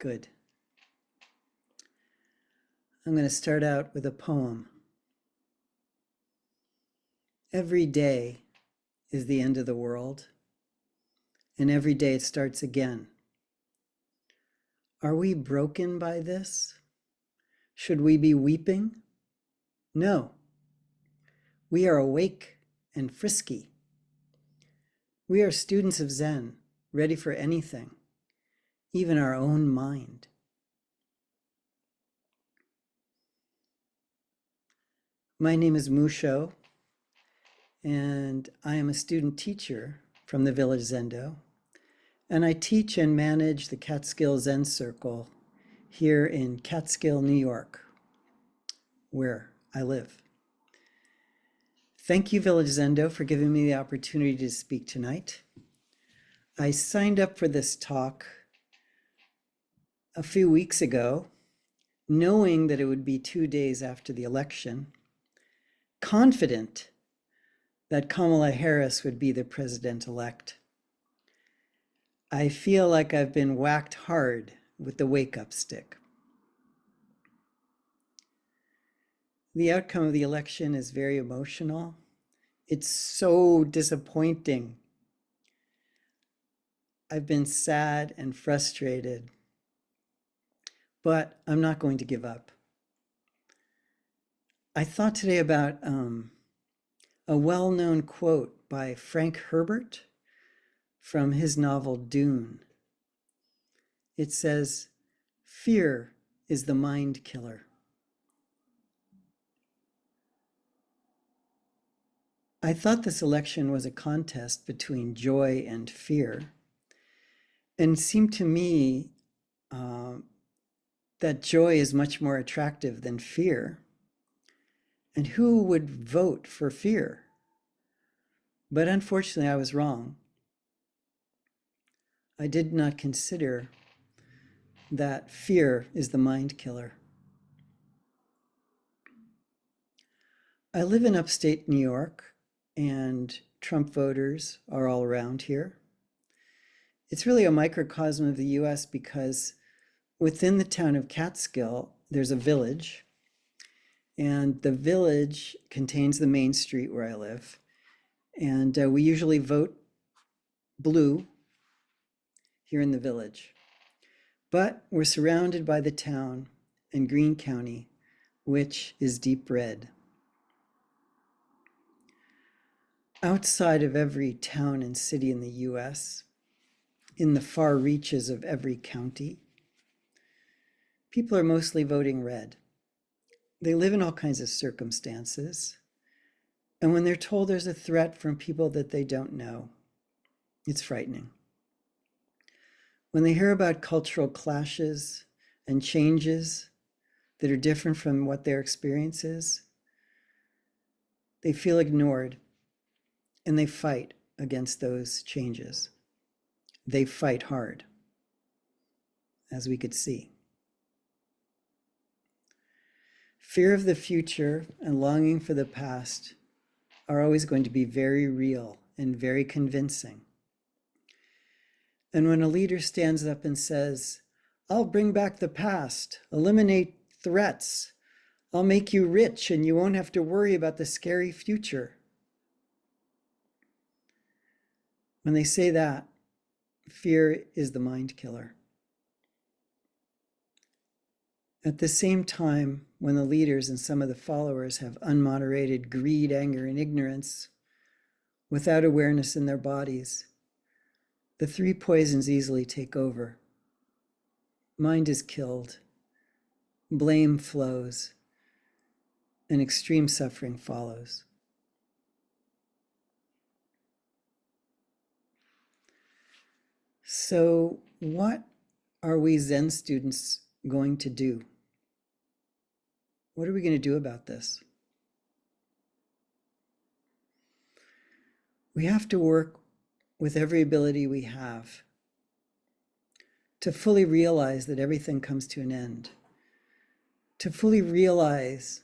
Good. I'm going to start out with a poem. Every day is the end of the world, and every day it starts again. Are we broken by this? Should we be weeping? No. We are awake and frisky. We are students of Zen, ready for anything, even our own mind. My name is Musho, and I am a student teacher from the Village Zendo, and I teach and manage the Catskill Zen Circle here in Catskill, New York, where I live. Thank you, Village Zendo, for giving me the opportunity to speak tonight. I signed up for this talk a few weeks ago, knowing that it would be 2 days after the election, confident that Kamala Harris would be the president-elect. I feel like I've been whacked hard with the wake-up stick. The outcome of the election is very emotional. It's so disappointing. I've been sad and frustrated, but I'm not going to give up. I thought today about a well-known quote by Frank Herbert from his novel Dune. It says, "Fear is the mind killer." I thought this election was a contest between joy and fear, and it seemed to me that joy is much more attractive than fear. And who would vote for fear? But unfortunately, I was wrong. I did not consider that fear is the mind killer. I live in upstate New York, and Trump voters are all around here. It's really a microcosm of the US because within the town of Catskill, there's a village, and the village contains the main street where I live. And we usually vote blue here in the village. But we're surrounded by the town and Greene County, which is deep red. Outside of every town and city in the US, in the far reaches of every county, people are mostly voting red. They live in all kinds of circumstances. And when they're told there's a threat from people that they don't know, it's frightening. When they hear about cultural clashes and changes that are different from what their experience is, they feel ignored and they fight against those changes. They fight hard, as we could see. Fear of the future and longing for the past are always going to be very real and very convincing. And when a leader stands up and says, "I'll bring back the past, eliminate threats, I'll make you rich and you won't have to worry about the scary future." When they say that, fear is the mind killer. At the same time, when the leaders and some of the followers have unmoderated greed, anger, and ignorance without awareness in their bodies, the three poisons easily take over. Mind is killed, blame flows, and extreme suffering follows. So, what are we Zen students going to do? What are we going to do about this? We have to work with every ability we have to fully realize that everything comes to an end, to fully realize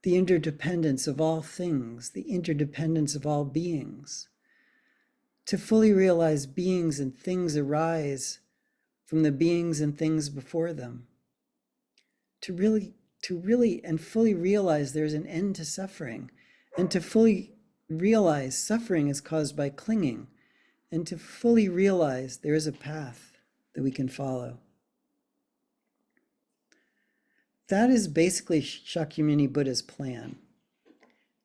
the interdependence of all things, the interdependence of all beings, to fully realize beings and things arise from the beings and things before them, to really and fully realize there's an end to suffering, and to fully realize suffering is caused by clinging, and to fully realize there is a path that we can follow. That is basically Shakyamuni Buddha's plan,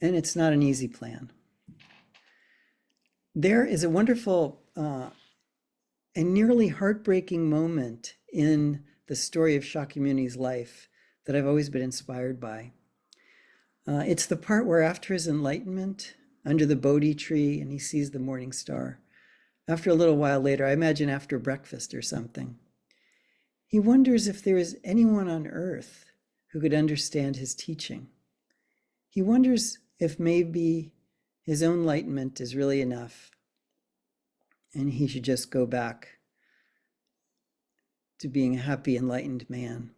and it's not an easy plan. There is a wonderful and nearly heartbreaking moment in the story of Shakyamuni's life that I've always been inspired by. It's the part where after his enlightenment, under the Bodhi tree, and he sees the morning star, after a little while later, I imagine after breakfast or something, he wonders if there is anyone on earth who could understand his teaching. He wonders if maybe his own enlightenment is really enough and he should just go back to being a happy, enlightened man.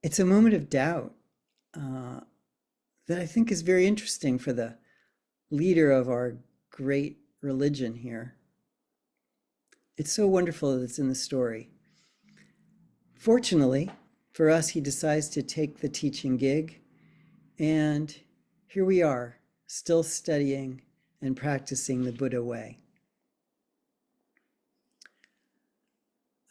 It's a moment of doubt that I think is very interesting for the leader of our great religion here. It's so wonderful that it's in the story. Fortunately for us, he decides to take the teaching gig, and here we are, still studying and practicing the Buddha way.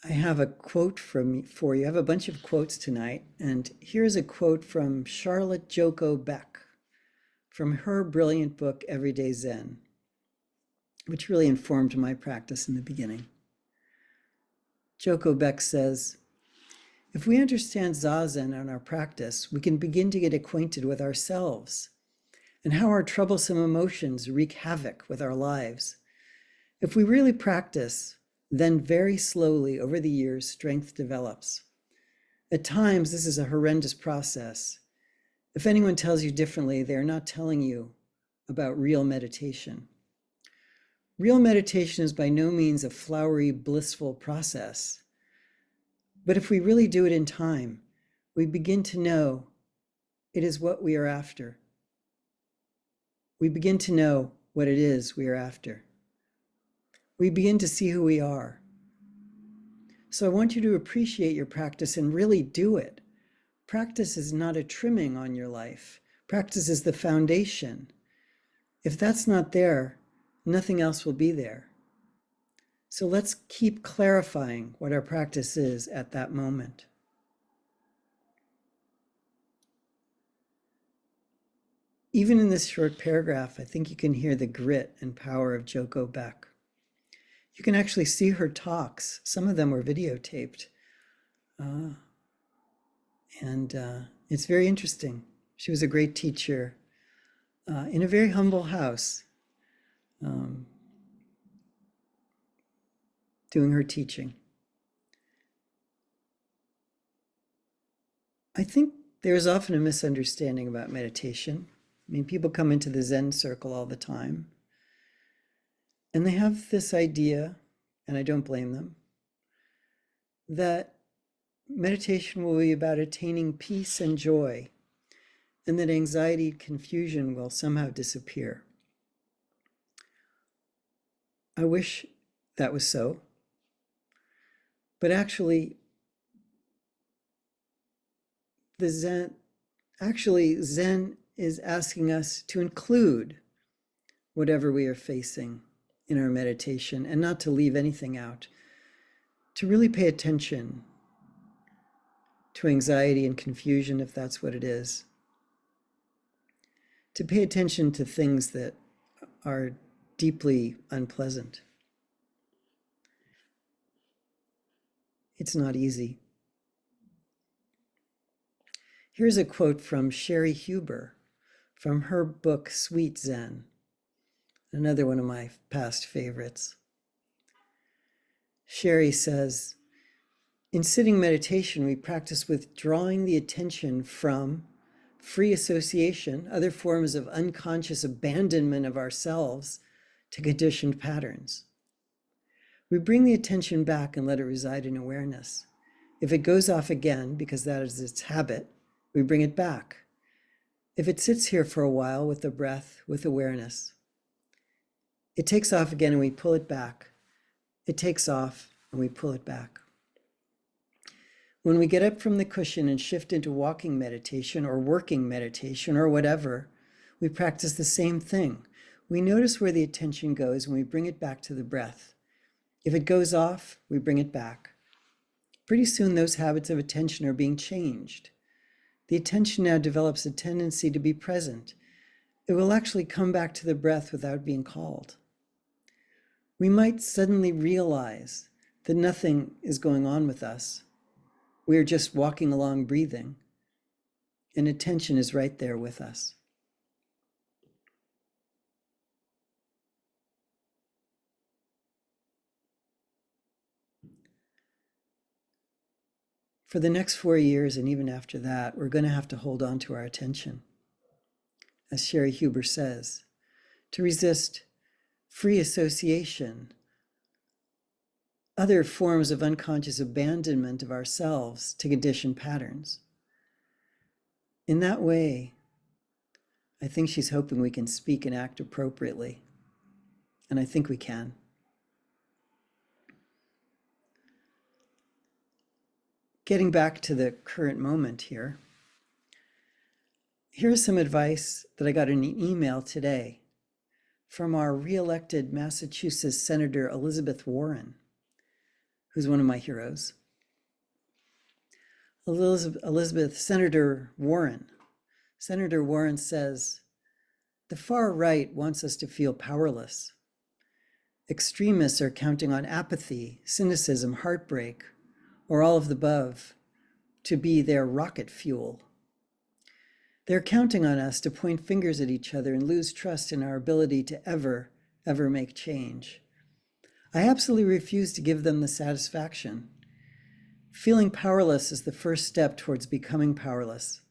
I have a quote for you. I have a bunch of quotes tonight, and here's a quote from Charlotte Joko Beck from her brilliant book, Everyday Zen, which really informed my practice in the beginning. Joko Beck says, "If we understand zazen and our practice, we can begin to get acquainted with ourselves and how our troublesome emotions wreak havoc with our lives. If we really practice, then very slowly over the years, strength develops. At times, this is a horrendous process. If anyone tells you differently, they are not telling you about real meditation. Real meditation is by no means a flowery, blissful process. But if we really do it in time, we begin to know it is what we are after. We begin to know what it is we are after. We begin to see who we are. So I want you to appreciate your practice and really do it. Practice is not a trimming on your life. Practice is the foundation. If that's not there, nothing else will be there. So let's keep clarifying what our practice is at that moment." Even in this short paragraph, I think you can hear the grit and power of Joko Beck. You can actually see her talks. Some of them were videotaped. It's very interesting. She was a great teacher in a very humble house, doing her teaching. I think there's often a misunderstanding about meditation. I mean, people come into the Zen circle all the time, and they have this idea, and I don't blame them, that meditation will be about attaining peace and joy, and that anxiety and confusion will somehow disappear. I wish that was so, but actually, Zen is asking us to include whatever we are facing in our meditation and not to leave anything out, to really pay attention to anxiety and confusion, if that's what it is, to pay attention to things that are deeply unpleasant. It's not easy. Here's a quote from Cheri Huber from her book, Sweet Zen, another one of my past favorites. Cheri says, "In sitting meditation, we practice withdrawing the attention from free association, other forms of unconscious abandonment of ourselves, to conditioned patterns. We bring the attention back and let it reside in awareness. If it goes off again, because that is its habit, we bring it back. If it sits here for a while with the breath, with awareness, it takes off again and we pull it back. It takes off and we pull it back. When we get up from the cushion and shift into walking meditation or working meditation or whatever, we practice the same thing. We notice where the attention goes and we bring it back to the breath. If it goes off, we bring it back. Pretty soon those habits of attention are being changed. The attention now develops a tendency to be present. It will actually come back to the breath without being called. We might suddenly realize that nothing is going on with us. We are just walking along breathing, and attention is right there with us. For the next 4 years, and even after that, we're going to have to hold on to our attention. As Cheri Huber says, to resist free association, other forms of unconscious abandonment of ourselves to conditioned patterns. In that way, I think she's hoping we can speak and act appropriately. And I think we can. Getting back to the current moment here, here's some advice that I got in an email today from our re-elected Massachusetts Senator Elizabeth Warren, who's one of my heroes. Senator Warren says, the far right wants us to feel powerless. Extremists are counting on apathy, cynicism, heartbreak, or all of the above to be their rocket fuel. They're counting on us to point fingers at each other and lose trust in our ability to ever make change. I absolutely refuse to give them the satisfaction. Feeling powerless is the first step towards becoming powerless.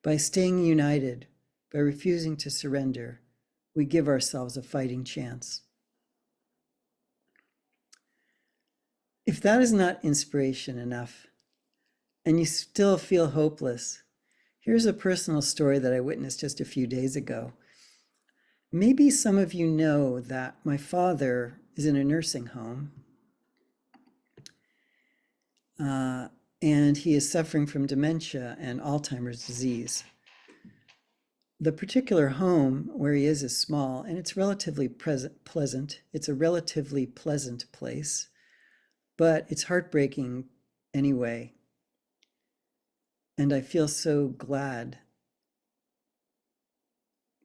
By staying united, by refusing to surrender, we give ourselves a fighting chance. If that is not inspiration enough, and you still feel hopeless, here's a personal story that I witnessed just a few days ago. Maybe some of you know that my father is in a nursing home, and he is suffering from dementia and Alzheimer's disease. The particular home where he is small, and it's relatively pleasant. It's a relatively pleasant place, but it's heartbreaking anyway. And I feel so glad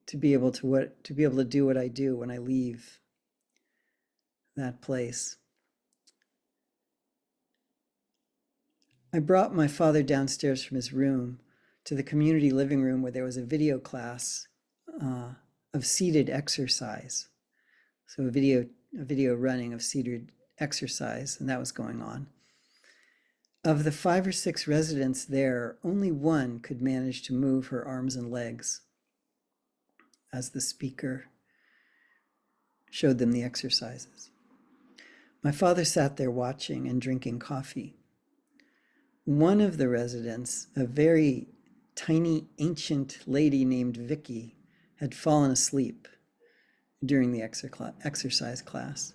to be able to do what I do when I leave that place. I brought my father downstairs from his room to the community living room where there was a video class of seated exercise. So a video running of seated exercise, and that was going on. Of the 5 or 6 residents there, only one could manage to move her arms and legs as the speaker showed them the exercises. My father sat there watching and drinking coffee. One of the residents, a very tiny ancient lady named Vicky, had fallen asleep during the exercise class.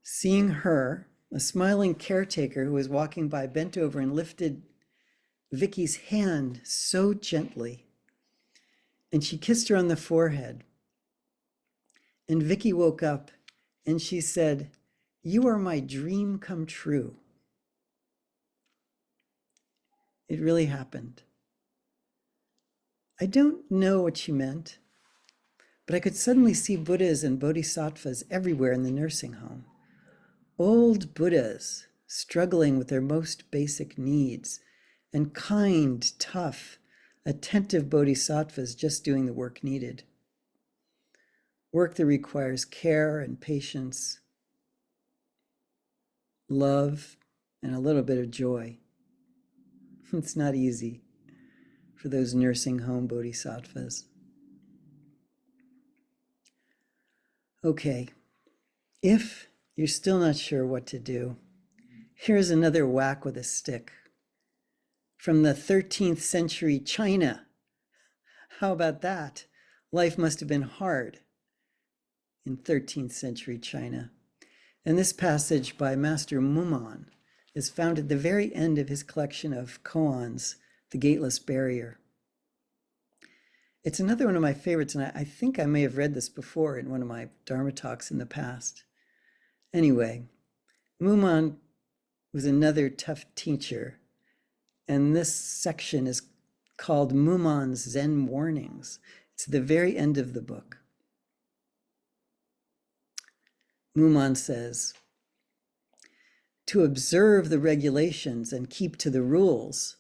Seeing her, a smiling caretaker who was walking by bent over and lifted Vicky's hand so gently, and she kissed her on the forehead. And Vicky woke up and she said, "You are my dream come true." It really happened. I don't know what she meant, but I could suddenly see Buddhas and Bodhisattvas everywhere in the nursing home. Old Buddhas struggling with their most basic needs, and kind, tough, attentive Bodhisattvas just doing the work needed. Work that requires care and patience, love, and a little bit of joy. It's not easy for those nursing home Bodhisattvas. Okay, if you're still not sure what to do, here's another whack with a stick from the 13th century China. How about that? Life must have been hard in 13th century China. And this passage by Master MuMon is found at the very end of his collection of koans, The Gateless Barrier. It's another one of my favorites, and I think I may have read this before in one of my Dharma talks in the past. Anyway, MuMon was another tough teacher, and this section is called MuMon's Zen Warnings. It's the very end of the book. MuMon says, to observe the regulations and keep to the rules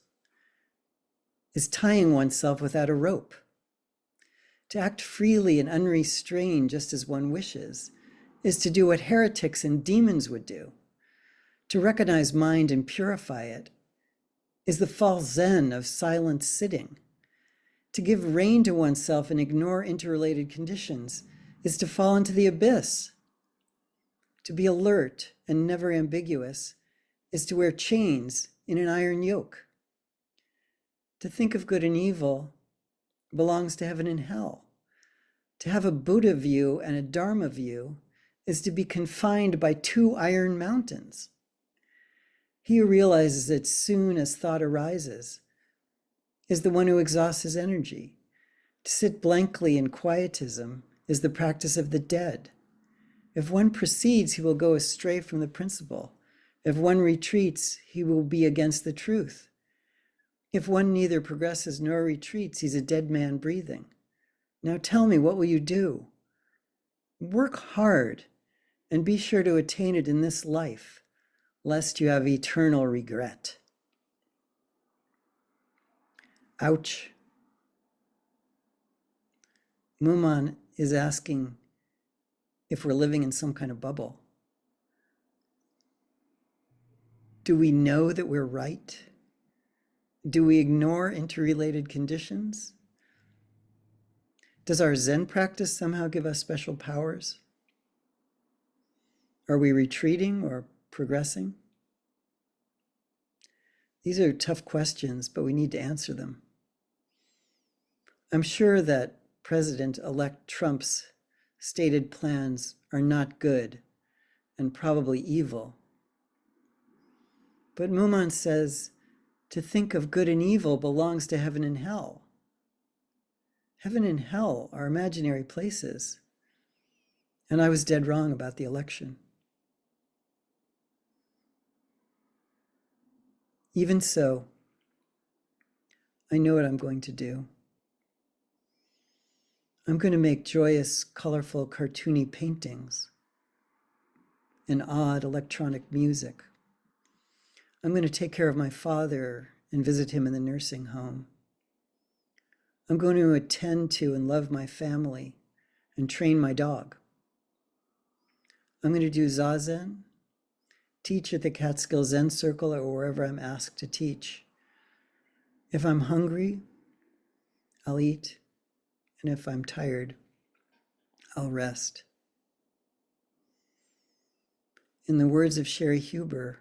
is tying oneself without a rope. To act freely and unrestrained just as one wishes is to do what heretics and demons would do. To recognize mind and purify it is the false Zen of silent sitting. To give rein to oneself and ignore interrelated conditions is to fall into the abyss. To be alert and never ambiguous is to wear chains in an iron yoke. To think of good and evil belongs to heaven and hell. To have a Buddha view and a Dharma view is to be confined by two iron mountains. He who realizes it soon as thought arises is the one who exhausts his energy. To sit blankly in quietism is the practice of the dead. If one proceeds, he will go astray from the principle. If one retreats, he will be against the truth. If one neither progresses nor retreats, he's a dead man breathing. Now tell me, what will you do? Work hard and be sure to attain it in this life, lest you have eternal regret. Ouch. MuMon is asking if we're living in some kind of bubble. Do we know that we're right? Do we ignore interrelated conditions? Does our Zen practice somehow give us special powers? Are we retreating or progressing? These are tough questions, but we need to answer them. I'm sure that President-elect Trump's stated plans are not good and probably evil. But MuMon says to think of good and evil belongs to heaven and hell. Heaven and hell are imaginary places. And I was dead wrong about the election. Even so, I know what I'm going to do. I'm going to make joyous, colorful, cartoony paintings and odd electronic music. I'm going to take care of my father and visit him in the nursing home. I'm going to attend to and love my family and train my dog. I'm going to do zazen, teach at the Catskill Zen Circle or wherever I'm asked to teach. If I'm hungry, I'll eat. And if I'm tired, I'll rest. In the words of Cheri Huber,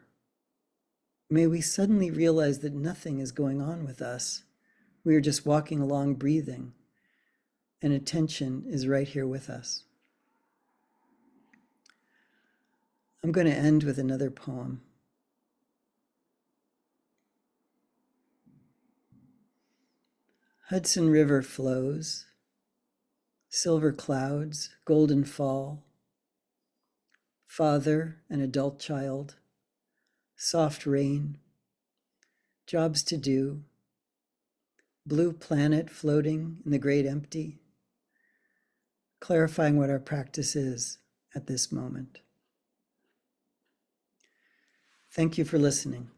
may we suddenly realize that nothing is going on with us. We are just walking along breathing, and attention is right here with us. I'm going to end with another poem. Hudson River flows, silver clouds, golden fall, father and adult child, soft rain, jobs to do, blue planet floating in the great empty, clarifying what our practice is at this moment. Thank you for listening.